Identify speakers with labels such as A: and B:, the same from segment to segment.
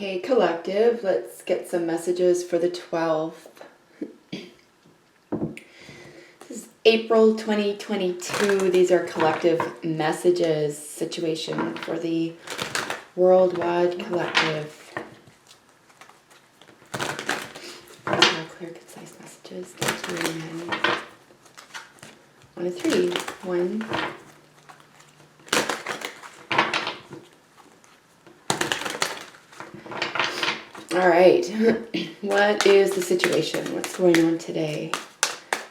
A: Hey collective, let's get some messages for the 12th. This is April 2022. These are collective messages situation for the worldwide collective. Clear, concise messages. 1 to 3. 1. All right. What is the situation? What's going on today?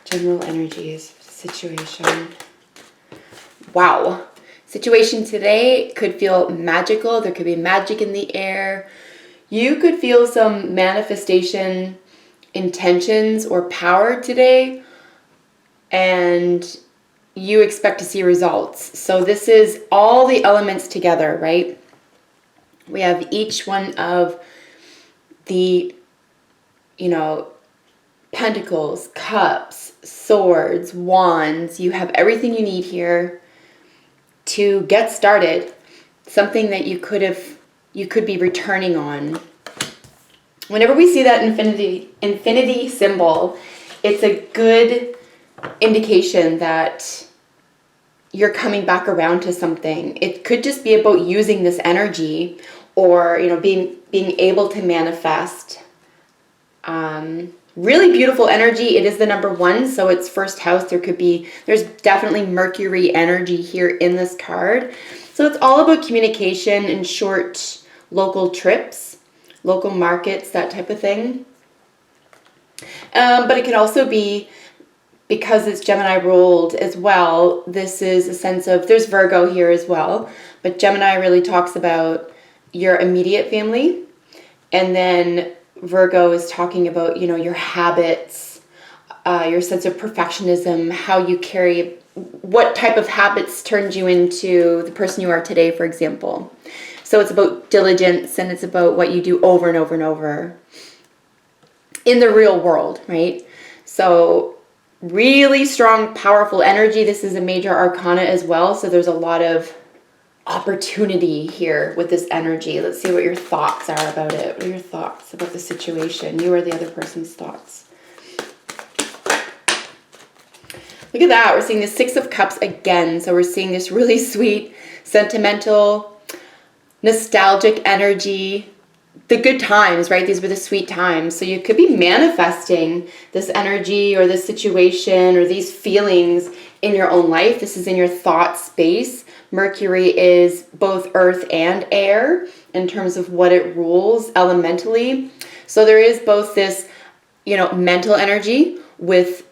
A: General energies, situation. Wow. Situation today could feel magical. There could be magic in the air. You could feel some manifestation intentions or power today, and you expect to see results. So this is all the elements together, right? We have each one of the, pentacles, cups, swords, wands. You have everything you need here to get started. Something that you could be returning on. Whenever we see that infinity symbol, it's a good indication that you're coming back around to something. It could just be about using this energy, or being able to manifest really beautiful energy. It is the number 1, so it's first house. There's definitely Mercury energy here in this card. So it's all about communication and short local trips, local markets, that type of thing. But it can also be, because it's Gemini ruled as well, this is a sense of, there's Virgo here as well, but Gemini really talks about your immediate family, and then Virgo is talking about, your habits, your sense of perfectionism, how you carry, what type of habits turned you into the person you are today, for example. So it's about diligence, and it's about what you do over and over and over in the real world, right? So really strong, powerful energy. This is a major arcana as well, so there's a lot of opportunity here with this energy. Let's see what your thoughts are about it. What are your thoughts about the situation? You are the other person's thoughts. Look at that. We're seeing the 6 of Cups again. So we're seeing this really sweet, sentimental, nostalgic energy. The good times, right? These were the sweet times. So you could be manifesting this energy or this situation or these feelings in your own life. This is in your thought space. Mercury is both earth and air in terms of what it rules elementally. So there is both this, mental energy with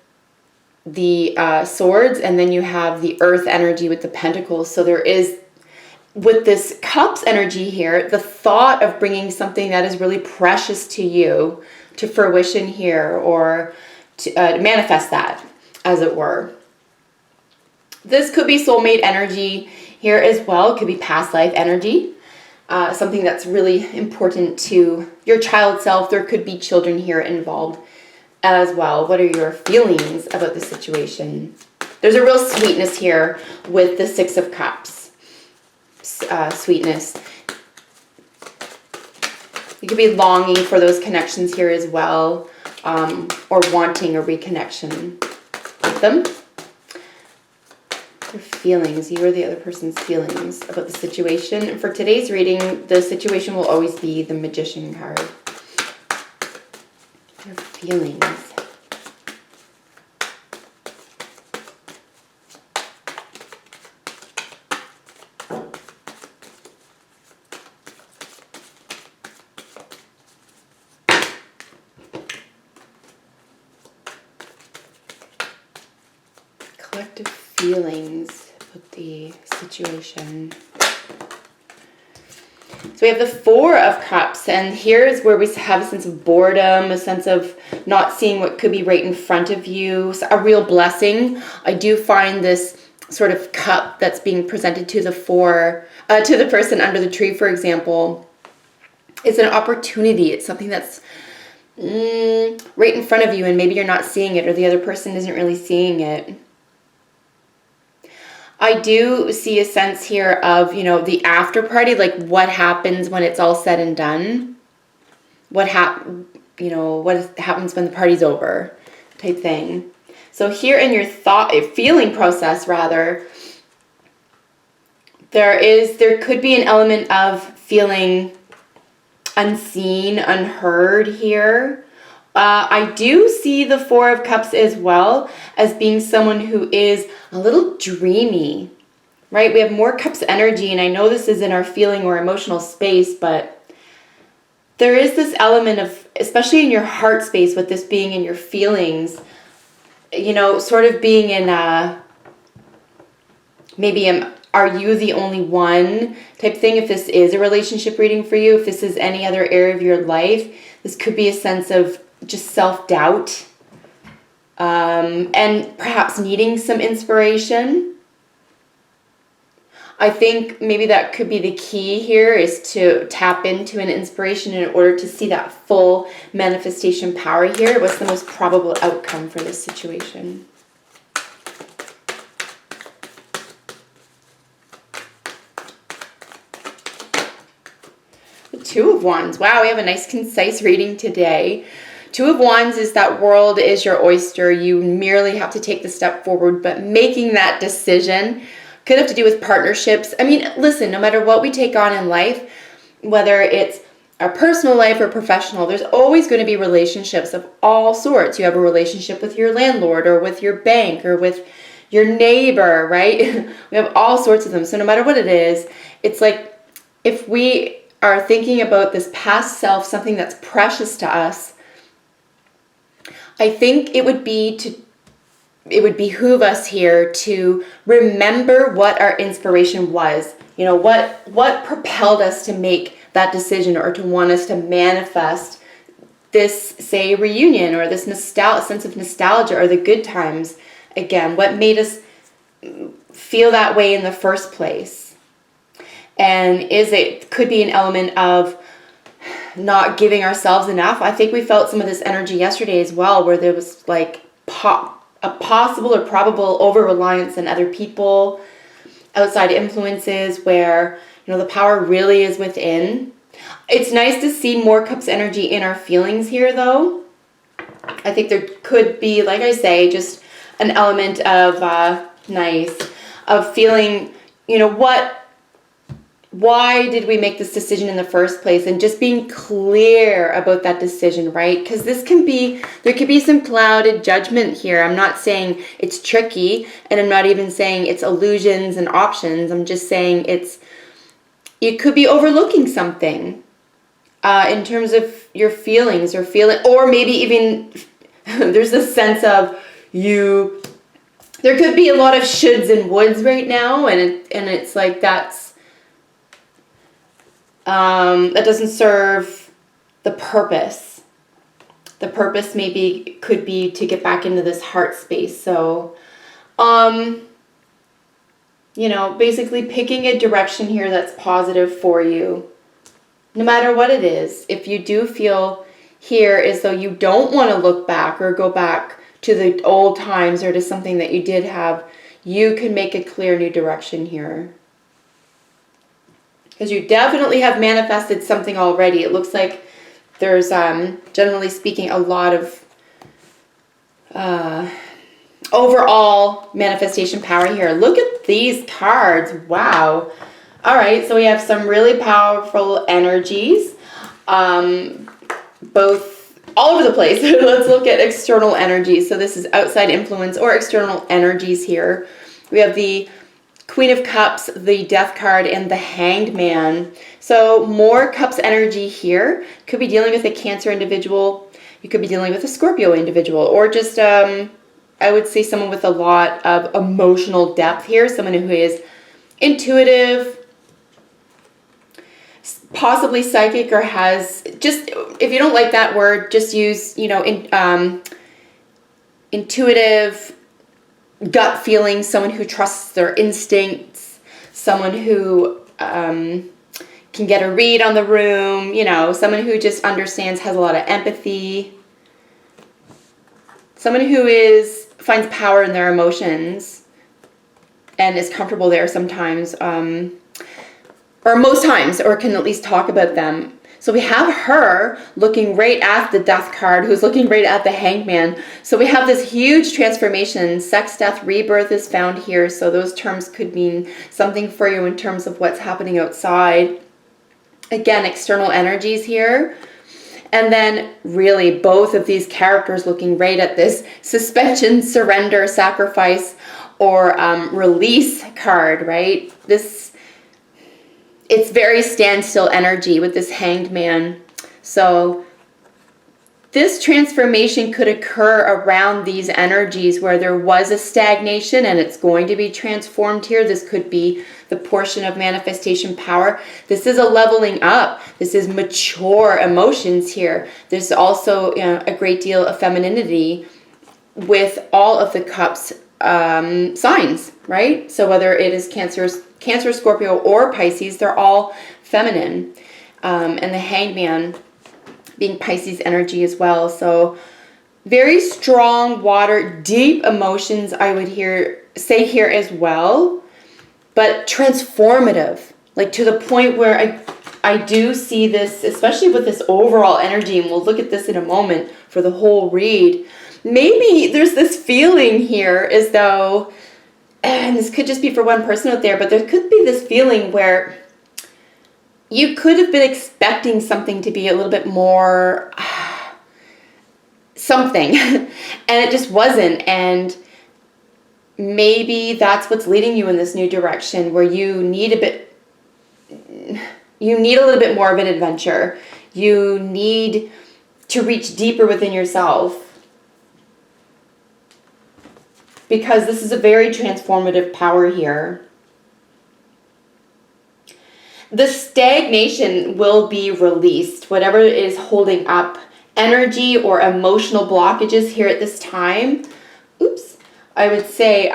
A: the swords, and then you have the earth energy with the pentacles. So there is, with this cups energy here, the thought of bringing something that is really precious to you to fruition here, or to manifest that, as it were. This could be soulmate energy here as well. It could be past life energy, something that's really important to your child self. There could be children here involved as well. What are your feelings about the situation? There's a real sweetness here with the 6 of Cups. Sweetness. You could be longing for those connections here as well, or wanting a reconnection with them. Your feelings, you are the other person's feelings about the situation. And for today's reading, the situation will always be the Magician card. Your feelings. Collective feelings with the situation. So we have the 4 of Cups, and here's where we have a sense of boredom, a sense of not seeing what could be right in front of you, so a real blessing. I do find this sort of cup that's being presented to the person under the tree, for example, is an opportunity. It's something that's right in front of you, and maybe you're not seeing it, or the other person isn't really seeing it. I do see a sense here of, the after party, like what happens when it's all said and done. what happens when the party's over type thing. So here in your feeling process rather, there could be an element of feeling unseen, unheard here. I do see the Four of Cups as well as being someone who is a little dreamy, right? We have more Cups energy, and I know this is in our feeling or emotional space, but there is this element of, especially in your heart space, with this being in your feelings, sort of being in are you the only one type thing. If this is a relationship reading for you, if this is any other area of your life, this could be a sense of just self-doubt, and perhaps needing some inspiration. I think maybe that could be the key here, is to tap into an inspiration in order to see that full manifestation power here. What's the most probable outcome for this situation? The Two of Wands. Wow, we have a nice concise reading today. Two of Wands is that world is your oyster. You merely have to take the step forward, but making that decision could have to do with partnerships. I mean, listen, no matter what we take on in life, whether it's our personal life or professional, there's always going to be relationships of all sorts. You have a relationship with your landlord or with your bank or with your neighbor, right? We have all sorts of them. So no matter what it is, it's like if we are thinking about this past self, something that's precious to us, I think it would behoove us here to remember what our inspiration was. What propelled us to make that decision or to want us to manifest this, say, reunion or this sense of nostalgia or the good times again. What made us feel that way in the first place? And could be an element of not giving ourselves enough. I think we felt some of this energy yesterday as well, where there was like a possible or probable over-reliance on other people, outside influences, where the power really is within. It's nice to see more Cups energy in our feelings here, though. I think there could be, like I say, just an element of of feeling, why did we make this decision in the first place, and just being clear about that decision, right? Because there could be some clouded judgment here. I'm not saying it's tricky, and I'm not even saying it's illusions and options. I'm just saying you could be overlooking something in terms of your feelings or maybe even there's this sense of there could be a lot of shoulds and woulds right now, and it's like that doesn't serve the purpose. The purpose could be to get back into this heart space. So, basically picking a direction here that's positive for you, no matter what it is. If you do feel here as though you don't want to look back or go back to the old times or to something that you did have, you can make a clear new direction here. Because you definitely have manifested something already. It looks like there's, generally speaking, a lot of overall manifestation power here. Look at these cards. Wow. All right, so we have some really powerful energies, both all over the place. Let's look at external energies. So this is outside influence or external energies here. We have the Queen of Cups, the Death card, and the Hanged Man. So more Cups energy here. Could be dealing with a Cancer individual. You could be dealing with a Scorpio individual, or just, I would say someone with a lot of emotional depth here. Someone who is intuitive, possibly psychic, or has just, if you don't like that word, just use, intuitive, gut feeling, someone who trusts their instincts, someone who can get a read on the room, someone who just understands, has a lot of empathy, someone who finds power in their emotions and is comfortable there sometimes, or most times, or can at least talk about them. So we have her looking right at the Death card, who's looking right at the Hangman. So we have this huge transformation. Sex, death, rebirth is found here. So those terms could mean something for you in terms of what's happening outside. Again, external energies here. And then really both of these characters looking right at this suspension, surrender, sacrifice, or release card, right? It's very standstill energy with this Hanged Man. So this transformation could occur around these energies where there was a stagnation and it's going to be transformed here. This could be the portion of manifestation power. This is a leveling up. This is mature emotions here. There's also a great deal of femininity with all of the cups signs, right? So whether it is Cancer, Scorpio, or Pisces, they're all feminine. And the Hangman being Pisces energy as well. So very strong water, deep emotions, I would say here as well, but transformative, like to the point where I do see this, especially with this overall energy, and we'll look at this in a moment for the whole read. Maybe there's this feeling here as though, and this could just be for one person out there, but there could be this feeling where you could have been expecting something to be a little bit more something, and it just wasn't. And maybe that's what's leading you in this new direction, where you need a little bit more of an adventure. You need to reach deeper within yourself, because this is a very transformative power here. The stagnation will be released, whatever is holding up energy or emotional blockages here at this time. I would say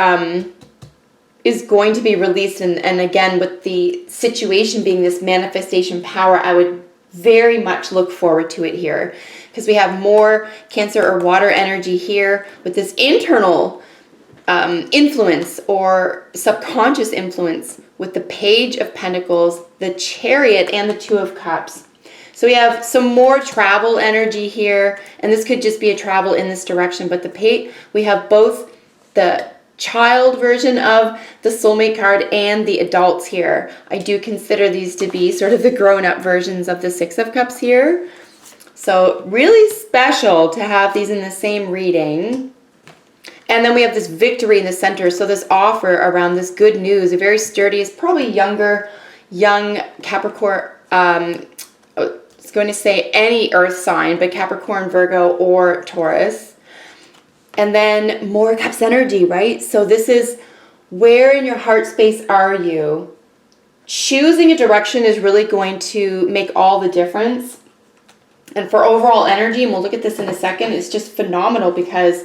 A: is going to be released. And again, with the situation being this manifestation power, I would very much look forward to it here, because we have more Cancer or water energy here with this internal influence or subconscious influence with the Page of Pentacles, the Chariot, and the Two of Cups. So we have some more travel energy here, and this could just be a travel in this direction, but we have both the child version of the soulmate card and the adults here. I do consider these to be sort of the grown-up versions of the Six of Cups here. So really special to have these in the same reading. And then we have this Victory in the center. So this offer around this good news, a very sturdy, it's probably young Capricorn, it's going to say any earth sign, but Capricorn, Virgo, or Taurus. And then more Cups energy, right? So this is, where in your heart space are you? Choosing a direction is really going to make all the difference. And for overall energy, and we'll look at this in a second, it's just phenomenal, because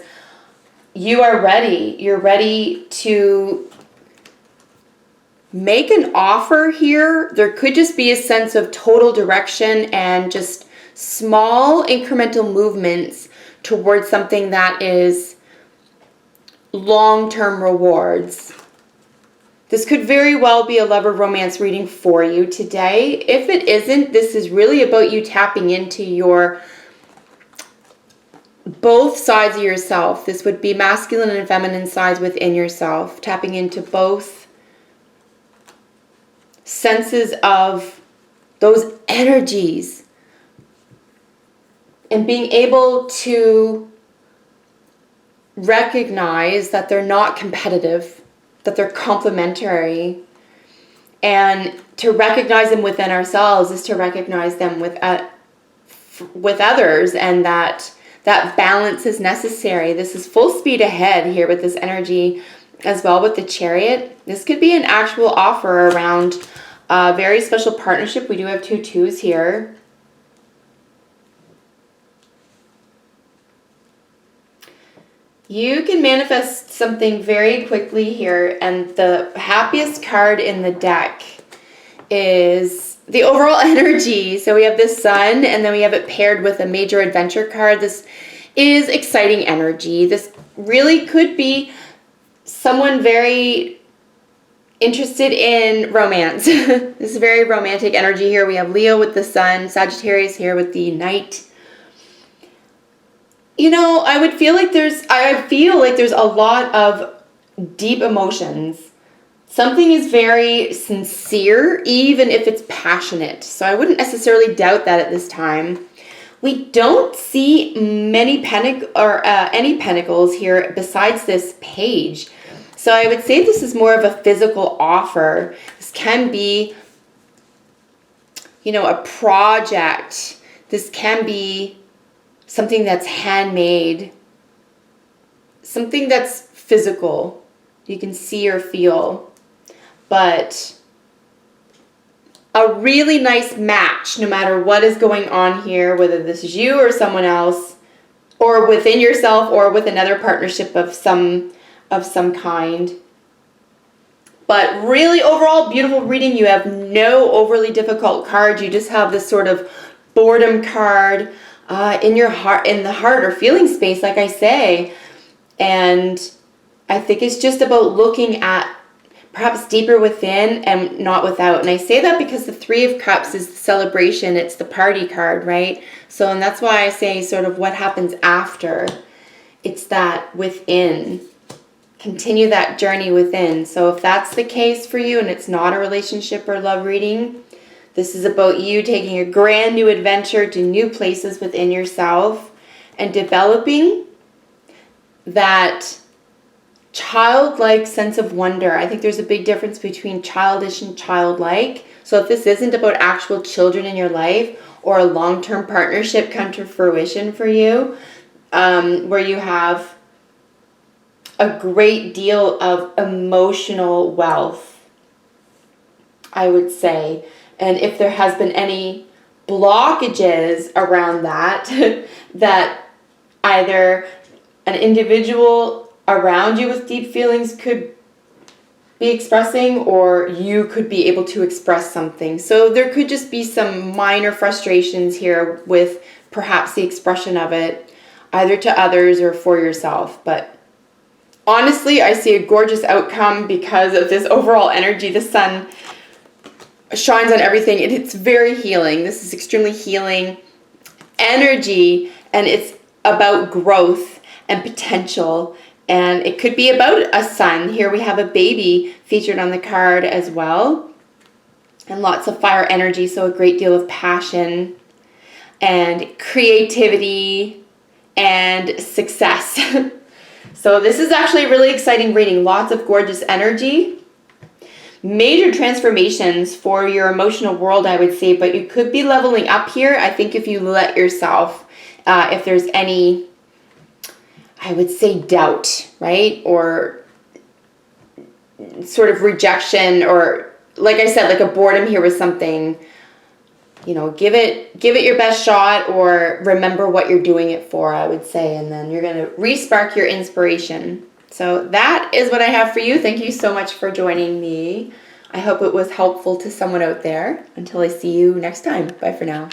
A: you are ready. You're ready to make an offer here. There could just be a sense of total direction and just small incremental movements towards something that is long-term rewards. This could very well be a love or romance reading for you today. If it isn't, this is really about you tapping into your both sides of yourself. This would be masculine and feminine sides within yourself, tapping into both senses of those energies and being able to recognize that they're not competitive, that they're complementary. And to recognize them within ourselves is to recognize them with others, and that balance is necessary. This is full speed ahead here with this energy as well with the Chariot. This could be an actual offer around a very special partnership. We do have 2 twos here. You can manifest something very quickly here, and the happiest card in the deck is the overall energy. So we have this Sun, and then we have it paired with a major adventure card. This is exciting energy. This really could be someone very interested in romance. This is very romantic energy here. We have Leo with the sun, Sagittarius here with the knight. You know, I feel like there's a lot of deep emotions. Something is very sincere, even if it's passionate. So I wouldn't necessarily doubt that at this time. We don't see any pentacles here besides this page. So I would say this is more of a physical offer. This can be, you know, a project. This can be something that's handmade, something that's physical, you can see or feel, but a really nice match no matter what is going on here, whether this is you or someone else, or within yourself or with another partnership of some kind. But really overall beautiful reading. You have no overly difficult cards. You just have this sort of boredom card in your heart, in the heart or feeling space, like I say. And I think it's just about looking at perhaps deeper within and not without. And I say that because the Three of Cups is the celebration. It's the party card, right? So, and that's why I say sort of what happens after. It's that within. Continue that journey within. So if that's the case for you and it's not a relationship or love reading, this is about you taking a brand new adventure to new places within yourself and developing that childlike sense of wonder. I think there's a big difference between childish and childlike. So if this isn't about actual children in your life or a long-term partnership come to fruition for you, where you have a great deal of emotional wealth, I would say. And if there has been any blockages around that, that either an individual around you with deep feelings could be expressing, or you could be able to express something. So there could just be some minor frustrations here with perhaps the expression of it, either to others or for yourself. But honestly, I see a gorgeous outcome because of this overall energy. The sun shines on everything, and it's very healing. This is extremely healing energy, and it's about growth and potential. And it could be about a son. Here we have a baby featured on the card as well. And lots of fire energy, so a great deal of passion and creativity and success. So this is actually a really exciting reading. Lots of gorgeous energy. Major transformations for your emotional world, I would say, but you could be leveling up here. I think if you let yourself, if there's any, I would say, doubt, right? Or sort of rejection, or like I said, like a boredom here with something, you know, give it your best shot, or remember what you're doing it for, I would say, and then you're going to re-spark your inspiration. So that is what I have for you. Thank you so much for joining me. I hope it was helpful to someone out there. Until I see you next time. Bye for now.